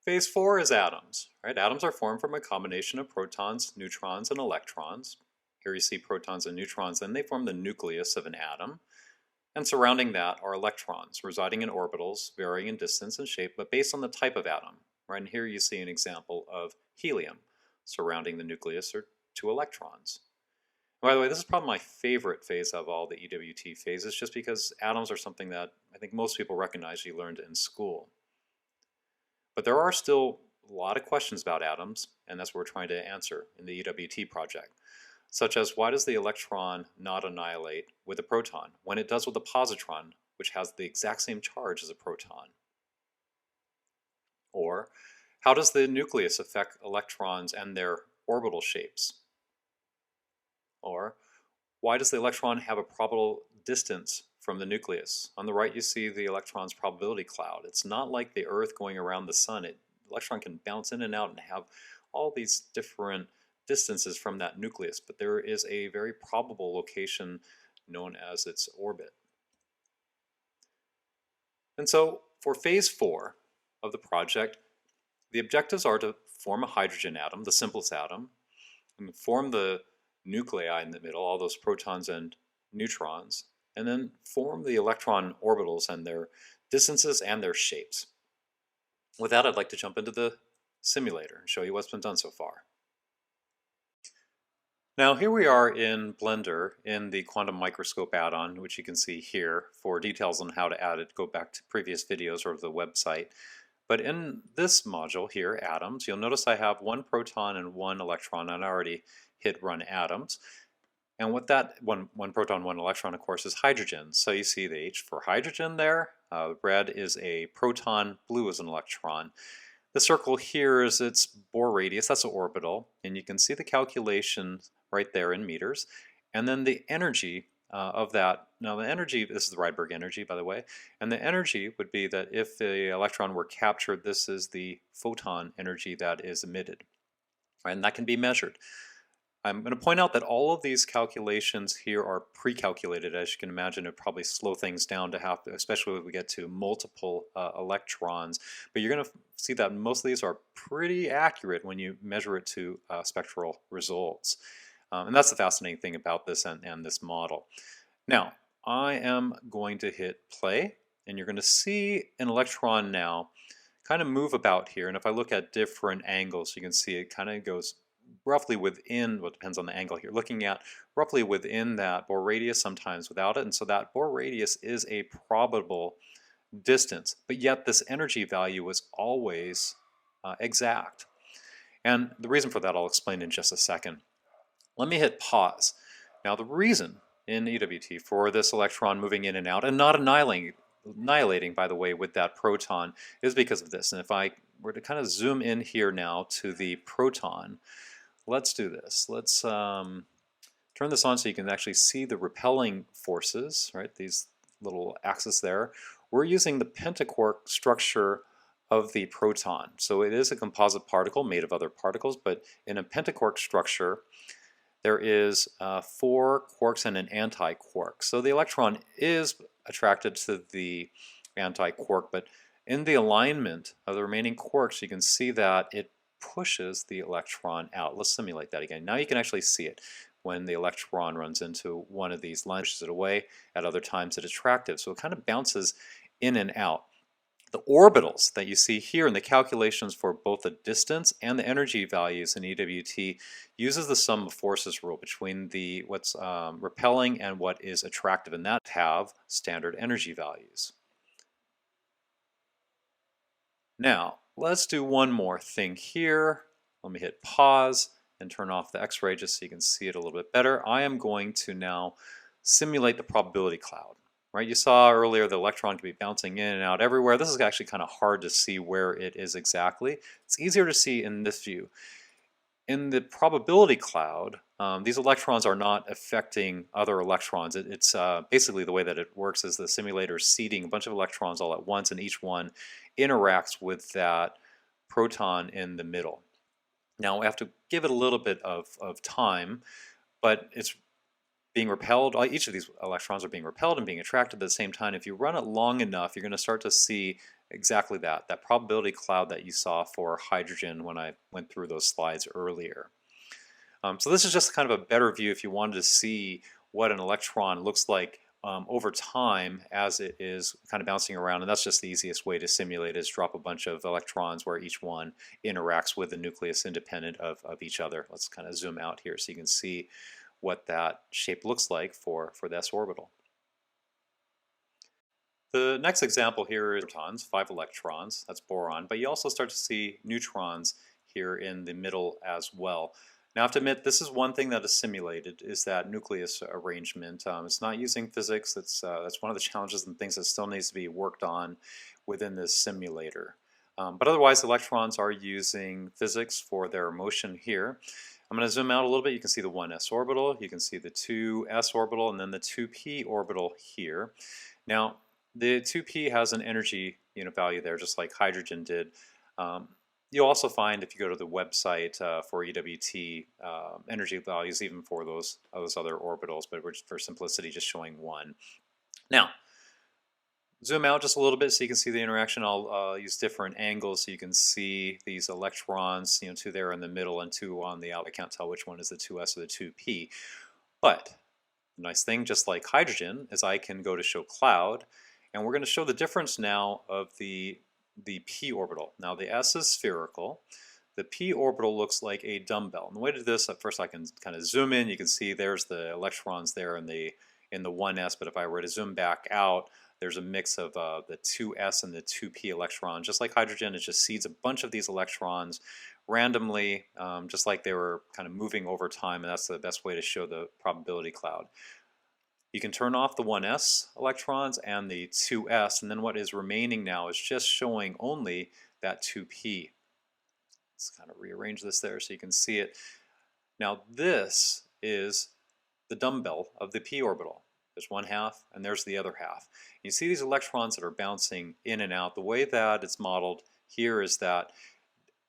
Phase 4 is atoms, right? Atoms are formed from a combination of protons, neutrons, and electrons. Here you see protons and neutrons, then they form the nucleus of an atom. And surrounding that are electrons, residing in orbitals, varying in distance and shape, but based on the type of atom. Right? And here you see an example of helium. Surrounding the nucleus are two electrons. And by the way, this is probably my favorite phase of all the EWT phases, just because atoms are something that I think most people recognize you learned in school. But there are still a lot of questions about atoms, and that's what we're trying to answer in the EWT project. Such as, why does the electron not annihilate with a proton when it does with a positron, which has the exact same charge as a proton? Or, how does the nucleus affect electrons and their orbital shapes? Or, why does the electron have a probable distance from the nucleus? On the right you see the electron's probability cloud. It's not like the Earth going around the sun. The electron can bounce in and out and have all these different distances from that nucleus, but there is a very probable location known as its orbit. And so for phase 4 of the project, the objectives are to form a hydrogen atom, the simplest atom, and form the nuclei in the middle, all those protons and neutrons, and then form the electron orbitals and their distances and their shapes. With that, I'd like to jump into the simulator and show you what's been done so far. Now here we are in Blender in the quantum microscope add-on, which you can see here. For details on how to add it, go back to previous videos or the website. But in this module here, atoms, you'll notice I have one proton and one electron, and I already hit run atoms. And what that one proton, one electron, of course, is hydrogen. So you see the H for hydrogen there. Red is a proton, blue is an electron. The circle here is its Bohr radius, that's an orbital, and you can see the calculation right there in meters. And then the energy of that, now the energy, this is the Rydberg energy, by the way, and the energy would be that if the electron were captured, this is the photon energy that is emitted, right? And that can be measured. I'm going to point out that all of these calculations here are pre-calculated. As you can imagine, it probably slow things down to have to, especially when we get to multiple electrons. But you're going to see that most of these are pretty accurate when you measure it to spectral results. And that's the fascinating thing about this and this model. Now, I am going to hit play, and you're going to see an electron now kind of move about here. And if I look at different angles, you can see it kind of goes roughly within, well, it depends on the angle here, looking at roughly within that Bohr radius, sometimes without it. And so that Bohr radius is a probable distance, but yet this energy value is always exact. And the reason for that I'll explain in just a second. Let me hit pause. Now the reason in EWT for this electron moving in and out and not annihilating, by the way, with that proton is because of this. And if I were to kind of zoom in here now to the proton, let's do this. Let's turn this on so you can actually see the repelling forces, right? These little axes there. We're using the pentaquark structure of the proton. So it is a composite particle made of other particles, but in a pentaquark structure, there is 4 quarks and an antiquark. So the electron is attracted to the antiquark, but in the alignment of the remaining quarks, you can see that it pushes the electron out. Let's simulate that again. Now you can actually see it when the electron runs into one of these lines, pushes it away. At other times it's attractive, so it kind of bounces in and out. The orbitals that you see here in the calculations for both the distance and the energy values in EWT uses the sum of forces rule between the what's repelling and what is attractive, and that have standard energy values. Now, let's do one more thing here. Let me hit pause and turn off the X-ray just so you can see it a little bit better. I am going to now simulate the probability cloud. Right? You saw earlier the electron can be bouncing in and out everywhere. This is actually kind of hard to see where it is exactly. It's easier to see in this view. In the probability cloud, these electrons are not affecting other electrons. It's basically the way that it works is the simulator is seeding a bunch of electrons all at once, and each one interacts with that proton in the middle. Now we have to give it a little bit of time, but it's being repelled. Each of these electrons are being repelled and being attracted at the same time. If you run it long enough, you're going to start to see exactly that probability cloud that you saw for hydrogen when I went through those slides earlier. So this is just kind of a better view if you wanted to see what an electron looks like over time as it is kind of bouncing around. And that's just the easiest way to simulate is drop a bunch of electrons where each one interacts with the nucleus independent of each other. Let's kind of zoom out here so you can see what that shape looks like for the s orbital. The next example here is protons, 5 electrons, that's boron, but you also start to see neutrons here in the middle as well. Now I have to admit, this is one thing that is simulated, is that nucleus arrangement. It's not using physics. That's one of the challenges and things that still needs to be worked on within this simulator. But otherwise, electrons are using physics for their motion here. I'm going to zoom out a little bit. You can see the 1s orbital, you can see the 2s orbital, and then the 2p orbital here. Now, the 2p has an energy value there, just like hydrogen did. You'll also find if you go to the website for EWT energy values even for those other orbitals, but we're for simplicity just showing one. Now, zoom out just a little bit so you can see the interaction. I'll use different angles so you can see these electrons, 2 there in the middle and 2 on the out. I can't tell which one is the 2s or the 2p. But the nice thing, just like hydrogen, is I can go to show cloud, and we're going to show the difference now of the p orbital. Now the s is spherical. The p orbital looks like a dumbbell. And the way to do this, at first I can kind of zoom in. You can see there's the electrons there in the 1s, but if I were to zoom back out, there's a mix of the 2s and the 2p electron. Just like hydrogen, it just seeds a bunch of these electrons randomly, just like they were kind of moving over time, and that's the best way to show the probability cloud. You can turn off the 1s electrons and the 2s, and then what is remaining now is just showing only that 2p. Let's kind of rearrange this there so you can see it. Now this is the dumbbell of the p orbital. There's one half and there's the other half. You see these electrons that are bouncing in and out. The way that it's modeled here is that,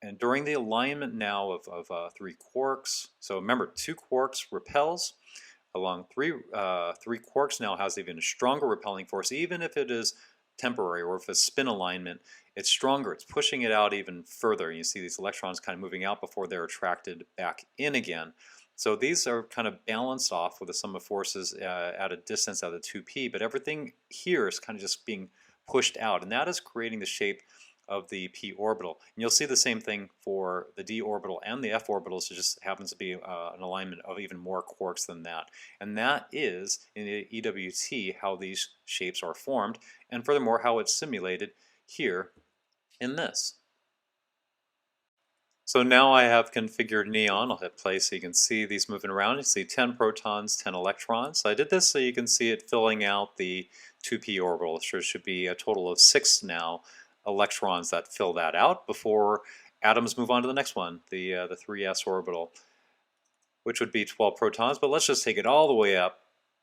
and during the alignment now of 3 quarks, so remember 2 quarks repels, along 3 quarks now has even a stronger repelling force, even if it is temporary or if it's spin alignment, it's stronger. It's pushing it out even further. You see these electrons kind of moving out before they're attracted back in again. So these are kind of balanced off with the sum of forces at a distance at the 2p, but everything here is kind of just being pushed out, and that is creating the shape of the p orbital. And you'll see the same thing for the d orbital and the f orbitals. It just happens to be an alignment of even more quarks than that. And that is, in the EWT, how these shapes are formed, and furthermore how it's simulated here in this. So now I have configured neon. I'll hit play so you can see these moving around. You see 10 protons, 10 electrons. So I did this so you can see it filling out the 2p orbital. So there should be a total of 6 now electrons that fill that out before atoms move on to the next one, the 3s orbital, which would be 12 protons. But let's just take it all the way up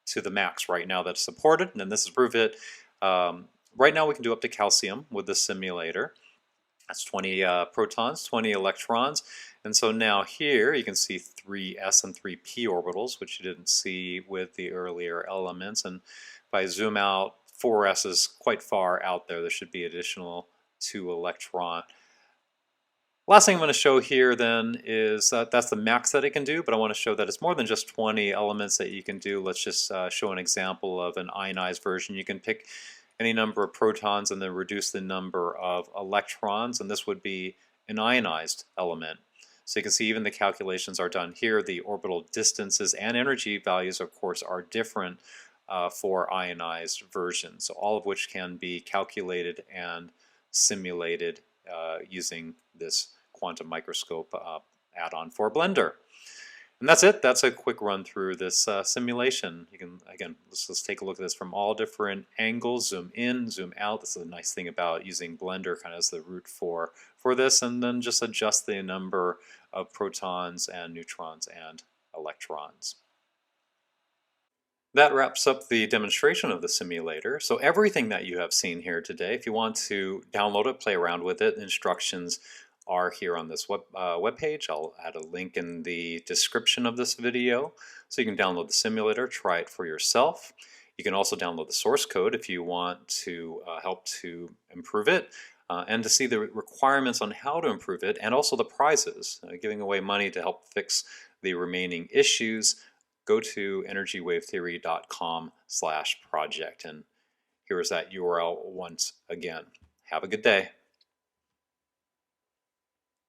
to the max right now that's supported, and then this is proof it. Right now we can do up to calcium with the simulator. That's 20 protons, 20 electrons. And so now here you can see 3s and 3p orbitals, which you didn't see with the earlier elements. And if I zoom out, 4s is quite far out there. There should be additional 2 electron. Last thing I'm going to show here then is that's the max that it can do, but I want to show that it's more than just 20 elements that you can do. Let's just show an example of an ionized version. You can pick any number of protons and then reduce the number of electrons, and this would be an ionized element. So you can see even the calculations are done here. The orbital distances and energy values, of course, are different for ionized versions, so all of which can be calculated and simulated using this quantum microscope add-on for Blender. And that's it. That's a quick run through this simulation. You can, again, let's take a look at this from all different angles, zoom in, zoom out. This is a nice thing about using Blender kind of as the root for this, and then just adjust the number of protons and neutrons and electrons. That wraps up the demonstration of the simulator. So everything that you have seen here today, if you want to download it, play around with it, instructions are here on this web page. I'll add a link in the description of this video so you can download the simulator, try it for yourself. You can also download the source code if you want to help to improve it and to see the requirements on how to improve it, and also the prizes, giving away money to help fix the remaining issues. Go to energywavetheory.com/project, and here is that URL once again. Have a good day.